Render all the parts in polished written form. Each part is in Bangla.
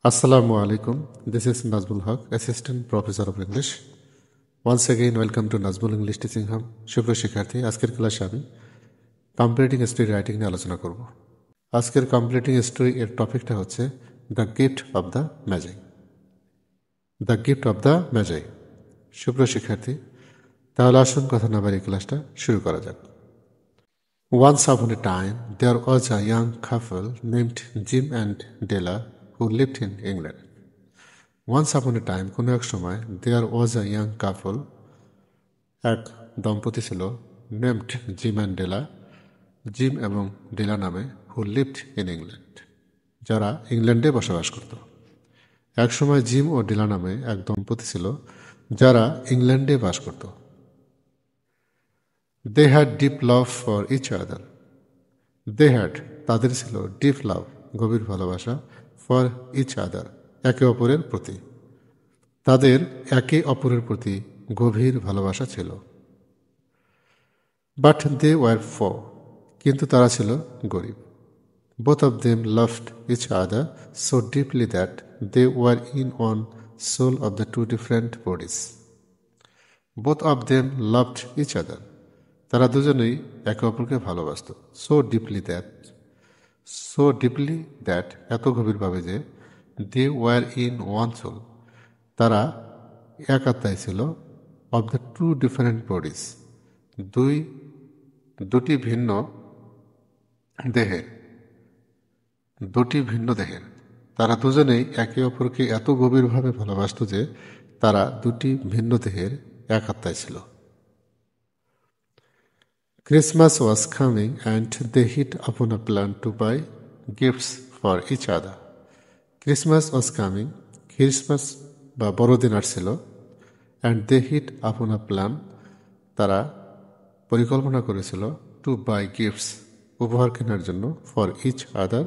Assalamu alaikum. This is Nazmul Haq, Assistant Professor of English. Once again, welcome to Nazmul English Teaching Hub. শুভ্র শিক্ষার্থী, আজকের ক্লাসে আমি কমপ্লিটিং স্টোরি রাইটিং নিয়ে আলোচনা করব। আজকের কমপ্লিটিং স্টোরি এর টপিকটা হচ্ছে the gift of the magi. The gift of the magi. শুভ্র শিক্ষার্থী, তাহলে আসুন কথা না বাড়িয়ে ক্লাসটা শুরু করা যাক। Once upon a time, there was a young couple named Jim and Della who lived in England. Once upon a time, কোনো এক সময়, there was a young couple, এক দম্পতি ছিল, named Jim and Della, gym এবং ডেলা নামে, who lived in England, যারা ইংল্যান্ডে বসবাস করত। এক সময় জিম ও ডেলা নামে এক দম্পতি ছিল, যারা ইংল্যান্ডে বাস করত। They had deep love for each other. They had, তাদের ছিল, deep love, গভীর ভালোবাসা, for each other, একে অপরের প্রতি। তাদের একে অপরের প্রতি গভীর ভালোবাসা ছিল। But they were poor, কিন্তু তারা ছিল গরিব। Both of them loved each other so deeply that they were in one soul of the two different bodies. Both of them loved each other. তারা দুজনেই একে অপরকে ভালোবাসত। So deeply that, এত গভীরভাবে যে, they were in one soul, তারা এক আত্মায় ছিল, of the two different bodies, দুটি ভিন্ন দেহের। তারা দুজনেই একে অপরকে এত গভীরভাবে ভালোবাসত যে তারা দুটি ভিন্ন দেহের এক আত্মায় ছিল। Christmas was coming and they hit upon a plan to buy gifts for each other. Christmas was coming, Christmas বা বড়দিন আসছিল, and they hit upon a plan, তারা পরিকল্পনা করেছিল, to buy gifts, উপহার কেনার জন্য, for each other,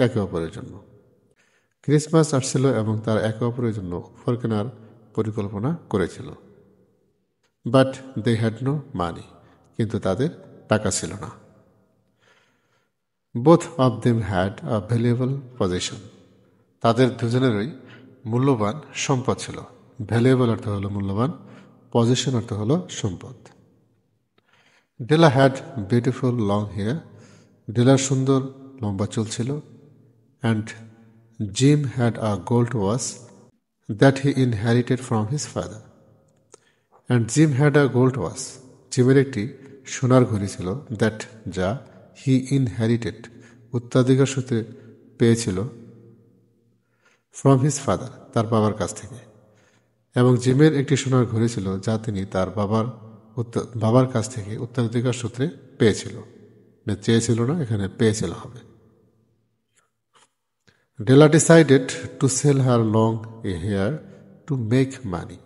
একে অপরের জন্য। ক্রিসমাস আসছিল এবং তারা একে অপরের জন্য উপহার কেনার পরিকল্পনা করেছিল। But they had no money, কিন্তু তাদের টাকা ছিল না। Both of them had a valuable possession, তাদের দুজনেরই মূল্যবান সম্পদ ছিল। ভ্যালুয়েবল অর্থ হলো মূল্যবান, পজিশন অর্থ হলো সম্পদ। ডেলা হ্যাড বিউটিফুল লং হেয়ার, ডেলার সুন্দর লম্বা চুল ছিল। And gym had a gold watch that he inherited from his father. And gym had a gold watch, জিমের একটি সোনার ঘড়ি ছিল, দ্যাট, যা, হি ইনহেরিটেড, উত্তরাধিকার সূত্রে পেয়েছিল, ফ্রম হিজ ফাদার, তার বাবার কাছ থেকে। এবং জিমের একটি সোনার ঘড়ি ছিল, যা তিনি তার বাবার কাছ থেকে উত্তরাধিকার সূত্রে পেয়েছিল। চেয়েছিল না, এখানে পেয়েছিল হবে। Della decided to sell her long hair to make money.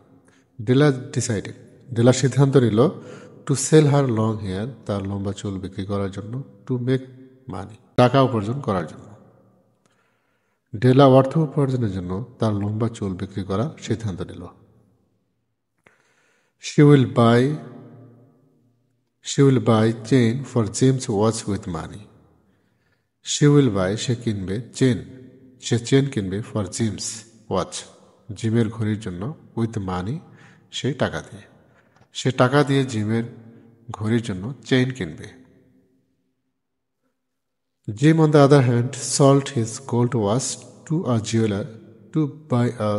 Della সিদ্ধান্ত নিল, to sell her long hair, তার লম্বা চুল বিক্রি করার জন্য, টু মেক মানি, টাকা উপার্জন করার জন্য। ডেলা অর্থ উপার্জনের জন্য তার লম্বা চুল বিক্রি করার সিদ্ধান্ত নিল। She will buy chain for Jim's watch with money. She will buy, সে কিনবে, সে চেন কিনবে, for Jim's watch, জিমের ঘড়ির জন্য, with money, সে টাকা দিয়ে জিমের ঘড়ির জন্য চেইন কিনবে। Jim, on the other hand, sold his gold watch to a jeweler to buy a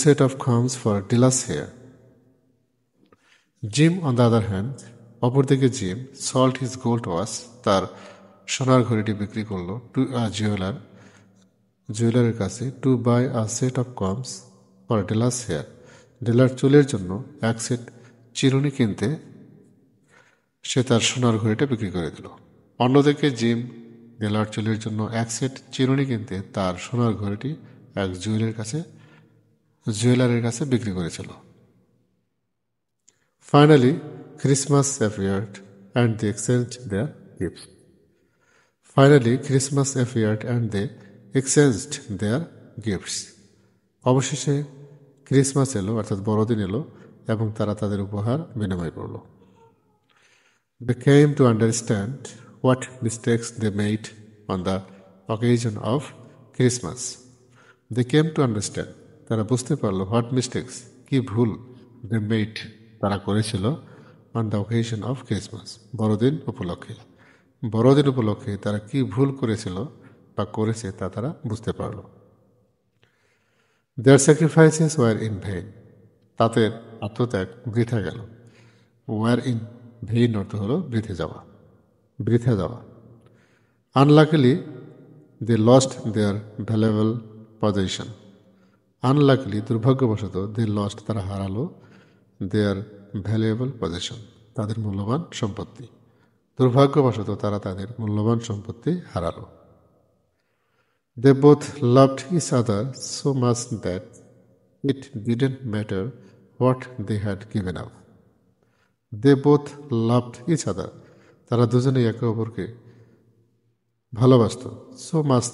set of combs for Della's hair. Jim, on the other hand, অপরদিকে gym, sold his gold watch, তার সোনার ঘড়িটি বিক্রি করল, to a জুয়েলারের কাছে, to buy a set of combs for Della's hair, ডেলার চুলের জন্য এক সেট চিরুনি কিনতে সে তার সোনার ঘড়িটা বিক্রি করে দিল। অন্যদিকে জিম ডেলার চুলের জন্য এক সেট চিরুনি কিনতে তার সোনার ঘড়িটি এক জুয়েলারের কাছে বিক্রি করেছিল। Finally, Christmas appeared and they exchanged their gifts. অবশেষে ক্রিসমাস এলো, অর্থাৎ বড়দিন এলো, এবং তারা তাদের উপহার বিনিময় করল। They came to understand what mistakes they made on the occasion of Christmas. They came to understand, তারা বুঝতে পারলো হোয়াট মিস্টেক্স, কি ভুল দে মেড, তারা করেছিল on the occasion of Christmas, বড়দিন উপলক্ষে। বড়দিন উপলক্ষে তারা কি ভুল করেছিল বা করেছে তা তারা বুঝতে পারল। দেয়ার স্যাক্রিফাইসেস ওয়ার ইন ভেইন, তাদের আত্মত্যাগ বৃথা গেল। ওয়ার ইন ভেইন অর্থ হলো বৃথা যাওয়া। Unluckily they lost their valuable position, unluckily দুর্ভাগ্যবশত দে লস্ট তারা হারালো দেয়ার ভ্যালুয়েবল পজিশন, তাদের মূল্যবান সম্পত্তি। দুর্ভাগ্যবশত তারা তাদের মূল্যবান সম্পত্তি হারালো। They both loved each other so much that it didn't matter what they had given up. They both loved each other. তারা দুজনেই একে অপরকে ভালোবাসত। So much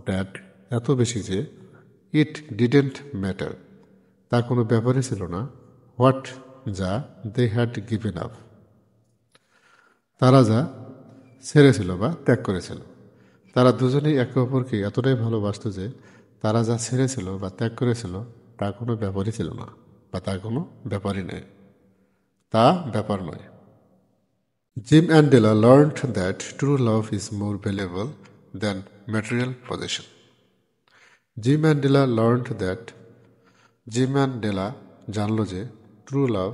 that, এত বেশি যে, it didn't matter, তা কোনো ব্যাপারই ছিল না, what, যা, they had given up, তারা যা ছেড়েছিল বা ত্যাগ করেছিল। তারা দুজনেই একে অপরকে এতটাই ভালোবাসত যে তারা যা ছেড়েছিল বা ত্যাগ করেছিল তা কোনো ব্যাপারই ছিল না, বা তা কোনো ব্যাপারই নয়, তা ব্যাপার নয়। Jim and Della learned that true love is more valuable than material position. Jim and Della learned that, Jim and Della জানল যে ট্রু লাভ,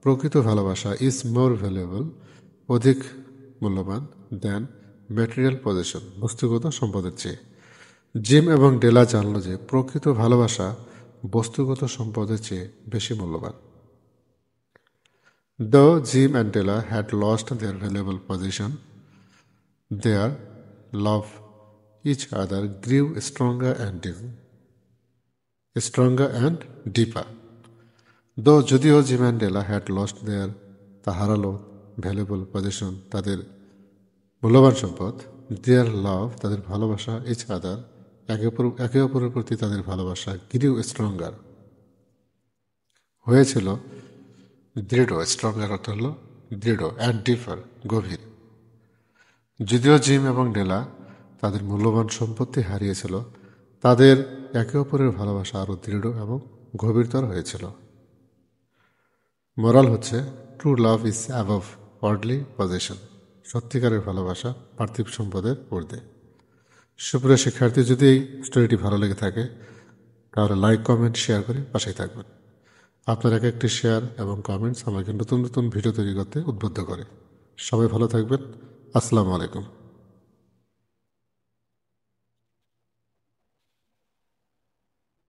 প্রকৃত ভালোবাসা, ইজ মোর ভ্যালুয়েবল, অধিক মূল্যবান, দ্যান ম্যাটেরিয়াল পজিশন, বস্তুগত সম্পদের চেয়ে। জিম এবং ডেলা জানল যে প্রকৃত ভালোবাসা বস্তুগত সম্পদের চেয়ে বেশি মূল্যবান। Though Jim and Della had lost their valuable position, their love each other grew stronger and deeper. Though যদিও Jim and Della had lost their, তা হারালো, ভ্যালুয়েবল পজিশন, তাদের মূল্যবান সম্পদ, দেয়ার লাভ, তাদের ভালোবাসা, ইচ আদার, একে অপরের প্রতি তাদের ভালোবাসা, গ্রিউ স্ট্রঙ্গার, হয়েছিল দৃঢ়, স্ট্রঙ্গার অর্থ হল দৃঢ়, অ্যান্ড ডিপার, গভীর। যদিও জিম এবং ডেলা তাদের মূল্যবান সম্পত্তি হারিয়েছিল, তাদের একে অপরের ভালোবাসা আরও দৃঢ় এবং গভীরতর হয়েছিল। মোরাল হচ্ছে, true love is above worldly position, সত্যিকারের ভালোবাসা পার্থিব সম্পদের ঊর্ধ্বে। সুপ্রিয় শিক্ষার্থী, যদি এই স্টোরিটি ভালো লেগে থাকে তাহলে লাইক, কমেন্ট, শেয়ার করে পাশেই থাকবেন। আপনার এক একটি শেয়ার এবং কমেন্টস আমাকে নতুন নতুন ভিডিও তৈরি করতে উদ্বুদ্ধ করে। সবাই ভালো থাকবেন। আসসালামু আলাইকুম।